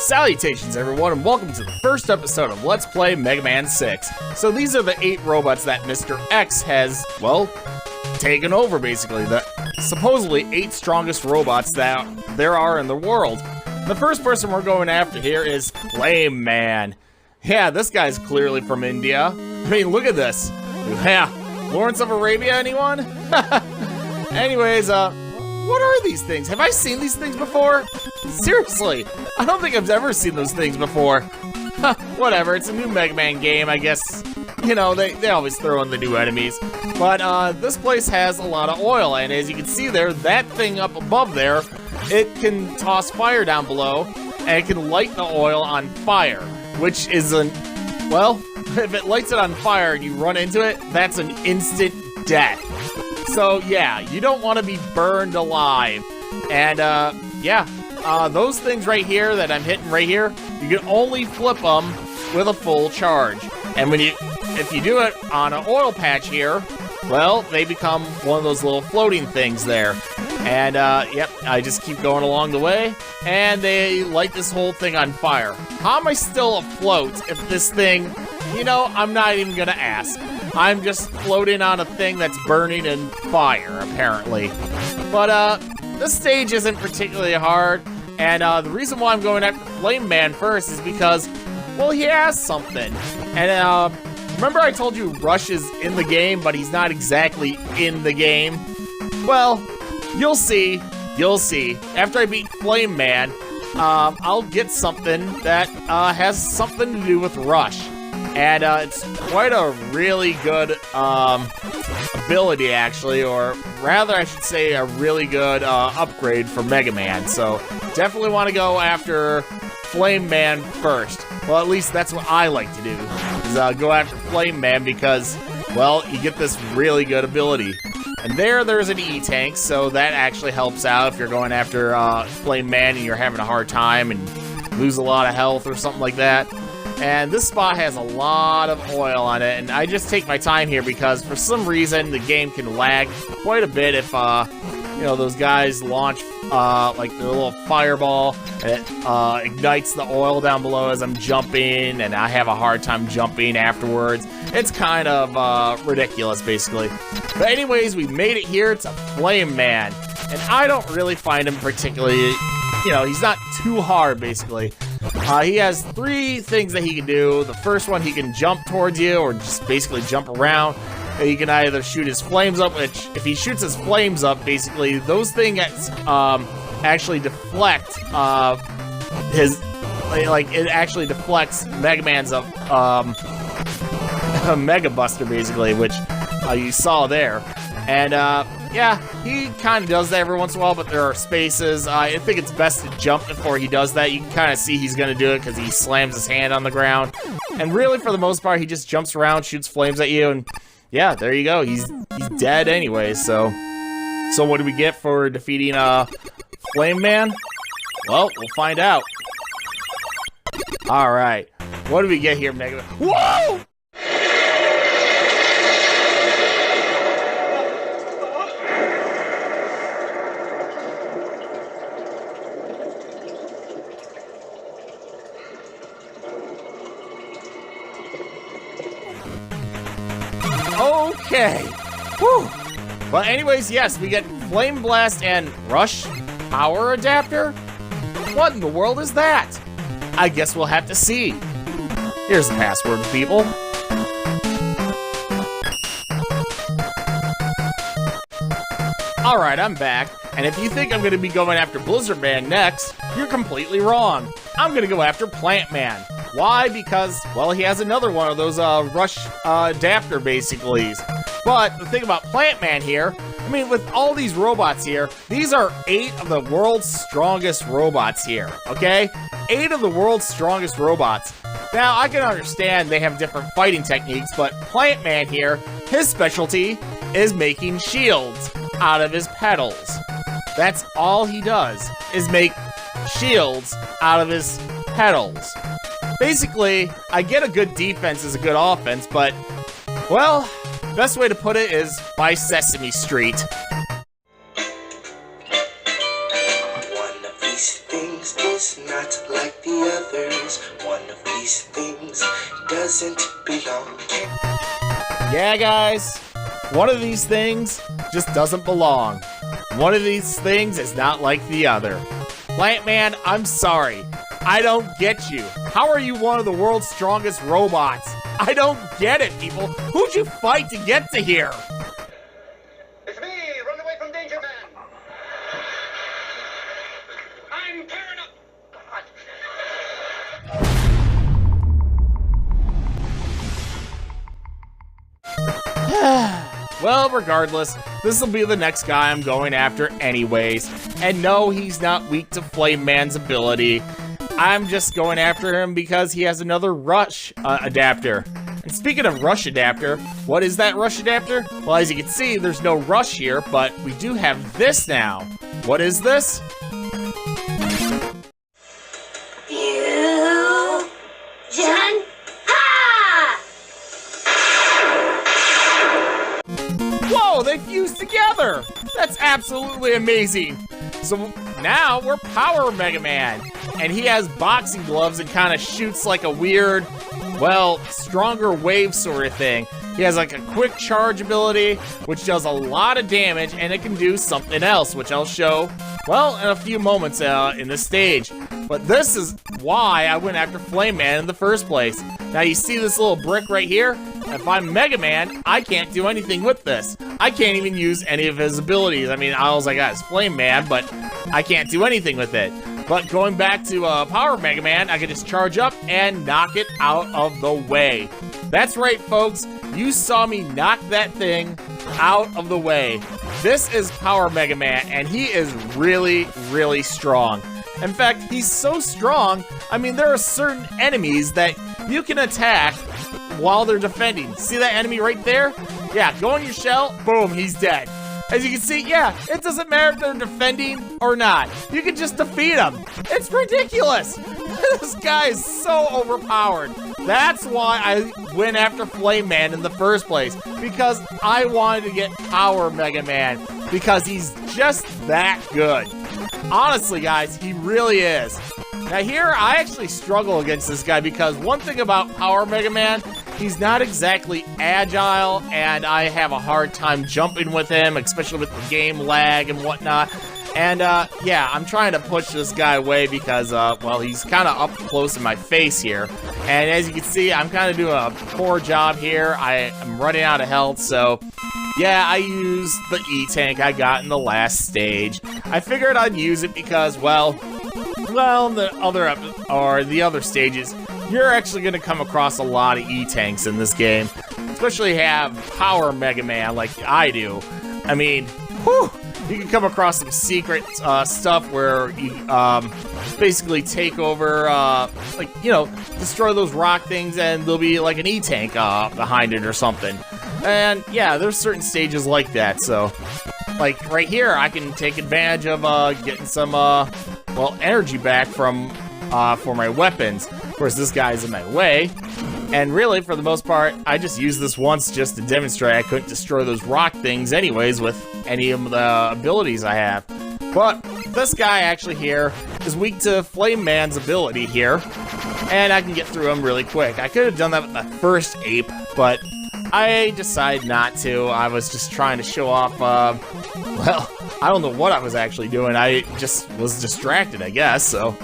Salutations everyone, and welcome to the first episode of Let's Play Mega Man 6. So these are the 8 robots that Mr. X has, well, taken over basically. The supposedly 8 strongest robots that there are in the world. The first person we're going after here is Flame Man. Yeah, this guy's clearly from India. I mean, look at this. Yeah, Lawrence of Arabia, anyone? Anyways, what are these things? Have I seen these things before? Seriously, I don't think I've ever seen those things before. Whatever, it's a new Mega Man game, I guess. You know, they always throw in the new enemies. But this place has a lot of oil, and as you can see there, that thing up above there, it can toss fire down below, and it can light the oil on fire, which is well, if it lights it on fire and you run into it, that's an instant death. So yeah, you don't want to be burned alive. And yeah, those things right here that I'm hitting right here, you can only flip them with a full charge. And if you do it on an oil patch here, well, they become one of those little floating things there. And yep, I just keep going along the way, and they light this whole thing on fire. How am I still afloat if this thing, you know, I'm not even gonna ask. I'm just floating on a thing that's burning in fire, apparently. But this stage isn't particularly hard, and the reason why I'm going after Flame Man first is because, well, he has something. And remember I told you Rush is in the game, but he's not exactly in the game? Well, you'll see. You'll see. After I beat Flame Man, I'll get something that has something to do with Rush. And it's quite a really good ability, actually, or rather, I should say, a really good upgrade for Mega Man. So definitely want to go after Flame Man first. Well, at least that's what I like to do, is go after Flame Man because, well, you get this really good ability. And there's an E-Tank, so that actually helps out if you're going after Flame Man and you're having a hard time and lose a lot of health or something like that. And this spot has a lot of oil on it, and I just take my time here because for some reason the game can lag quite a bit if, you know, those guys launch, like their little fireball, and it ignites the oil down below as I'm jumping, and I have a hard time jumping afterwards. It's kind of, ridiculous, basically. But anyways, we made it here to Flame Man, and I don't really find him particularly, you know, he's not too hard, basically. He has 3 things that he can do. The first one, he can jump towards you, or just basically jump around. He can either shoot his flames up, which, if he shoots his flames up, basically, those things actually deflect it actually deflects Mega Man's Mega Buster, basically, which you saw there. And yeah, he kind of does that every once in a while, but there are spaces. I think it's best to jump before he does that. You can kind of see he's going to do it because he slams his hand on the ground. And really, for the most part, he just jumps around, shoots flames at you, and yeah, there you go. He's dead anyway, so what do we get for defeating Flame Man? Well, we'll find out. Alright, what do we get here, Mega Man? Whoa! Okay. Whew. Well, anyways, yes, we get Flame Blast and Rush Power Adapter? What in the world is that? I guess we'll have to see. Here's the password, people. Alright, I'm back, and if you think I'm going to be going after Blizzard Man next, you're completely wrong. I'm going to go after Plant Man. Why? Because, well, he has another one of those Rush adapter basically. But the thing about Plant Man here, I mean, with all these robots here, these are 8 of the world's strongest robots here, okay? 8 of the world's strongest robots. Now, I can understand they have different fighting techniques, but Plant Man here, his specialty is making shields out of his petals. That's all he does, is make shields out of his petals. Basically, I get a good defense is a good offense, but, well, best way to put it is by Sesame Street. One of these things is not like the others. One of these things doesn't belong. Yeah, guys, one of these things just doesn't belong. One of these things is not like the other. Plant Man, I'm sorry. I don't get you. How are you one of the world's strongest robots? I don't get it, people. Who'd you fight to get to here? It's me, run away from danger, man. I'm tearing up. Well, regardless, this will be the next guy I'm going after anyways. And no, he's not weak to Flame Man's ability. I'm just going after him because he has another Rush adapter. And speaking of Rush adapter, what is that Rush adapter? Well, as you can see, there's no Rush here, but we do have this now. What is this? Fusion! Ha! Whoa, they fused together! That's absolutely amazing. So now we're Power Mega Man. And he has boxing gloves and kind of shoots like a weird, well, stronger wave sort of thing. He has like a quick charge ability, which does a lot of damage, and it can do something else, which I'll show, well, in a few moments in this stage. But this is why I went after Flame Man in the first place. Now you see this little brick right here? If I'm Mega Man, I can't do anything with this. I can't even use any of his abilities. I mean, all I got is Flame Man, but I can't do anything with it. But going back to Power Mega Man, I can just charge up and knock it out of the way. That's right, folks. You saw me knock that thing out of the way. This is Power Mega Man, and he is really, really strong. In fact, he's so strong, I mean, there are certain enemies that you can attack while they're defending. See that enemy right there? Yeah, go in your shell, boom, he's dead. As you can see, yeah, it doesn't matter if they're defending or not. You can just defeat them. It's ridiculous. This guy is so overpowered. That's why I went after Flame Man in the first place, because I wanted to get Power Mega Man, because he's just that good. Honestly, guys, he really is. Now here, I actually struggle against this guy because one thing about Power Mega Man, he's not exactly agile, and I have a hard time jumping with him, especially with the game lag and whatnot. And, yeah, I'm trying to push this guy away because, well, he's kind of up close in my face here. And as you can see, I'm kind of doing a poor job here. I'm running out of health, so yeah, I used the E-Tank I got in the last stage. I figured I'd use it because, well, the other stages, you're actually going to come across a lot of E-Tanks in this game, especially have Power Mega Man like I do. I mean, whew, you can come across some secret stuff where you basically take over, like, you know, destroy those rock things, and there'll be like an E-Tank behind it or something. And yeah, there's certain stages like that, so like right here, I can take advantage of getting some, well, energy back from for my weapons. Of course, this guy's in my way, and really, for the most part, I just used this once just to demonstrate I couldn't destroy those rock things anyways with any of the abilities I have. But this guy actually here is weak to Flame Man's ability here, and I can get through him really quick. I could have done that with the first ape, but I decided not to. I was just trying to show off, well, I don't know what I was actually doing. I just was distracted, I guess, so.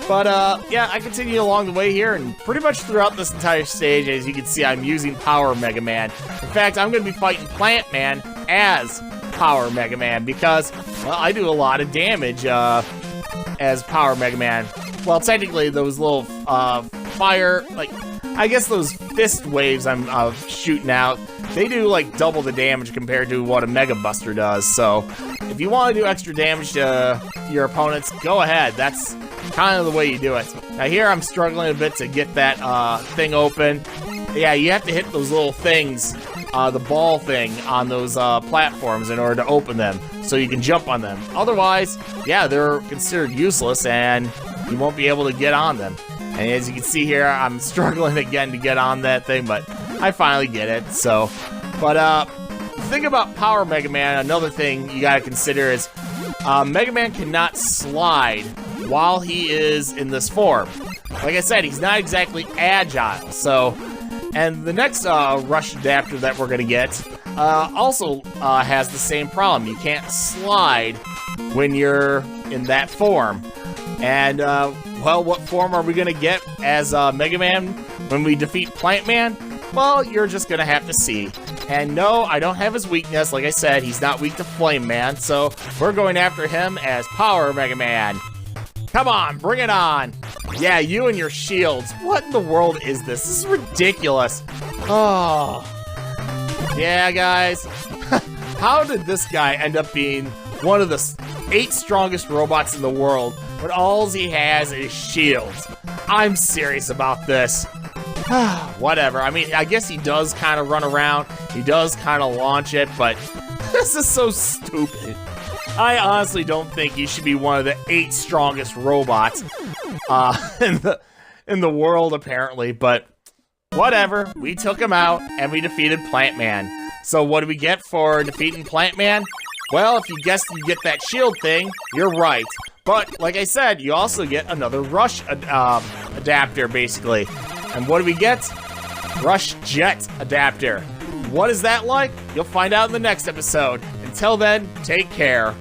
But, yeah, I continue along the way here, and pretty much throughout this entire stage, as you can see, I'm using Power Mega Man. In fact, I'm going to be fighting Plant Man as Power Mega Man, because, well, I do a lot of damage, as Power Mega Man. Well, technically, those little, fire, like, I guess those fist waves I'm shooting out, they do like double the damage compared to what a Mega Buster does. So if you want to do extra damage to your opponents, go ahead. That's kind of the way you do it. Now here I'm struggling a bit to get that thing open. Yeah, you have to hit those little things, the ball thing on those platforms in order to open them, so you can jump on them. Otherwise, yeah, they're considered useless and you won't be able to get on them. And as you can see here, I'm struggling again to get on that thing, but I finally get it, so. But, the thing about Power Mega Man, another thing you gotta consider is, Mega Man cannot slide while he is in this form. Like I said, he's not exactly agile, so... And the next rush adapter that we're gonna get also has the same problem. You can't slide when you're in that form. And, well, what form are we gonna get as Mega Man when we defeat Plant Man? Well, you're just gonna have to see. And no, I don't have his weakness. Like I said, he's not weak to Flame Man, so we're going after him as Power Mega Man. Come on, bring it on. Yeah, you and your shields. What in the world is this? This is ridiculous. Oh. Yeah, guys. How did this guy end up being one of the 8 strongest robots in the world when all he has is shields? I'm serious about this. Whatever. I mean, I guess he does kind of run around. He does kind of launch it, but this is so stupid. I honestly don't think he should be one of the 8 strongest robots in the world, apparently. But whatever. We took him out, and we defeated Plant Man. So what do we get for defeating Plant Man? Well, if you guessed you get that shield thing, you're right. But like I said, you also get another Rush adapter, basically. And what do we get? Rush Jet adapter. What is that like? You'll find out in the next episode. Until then, take care.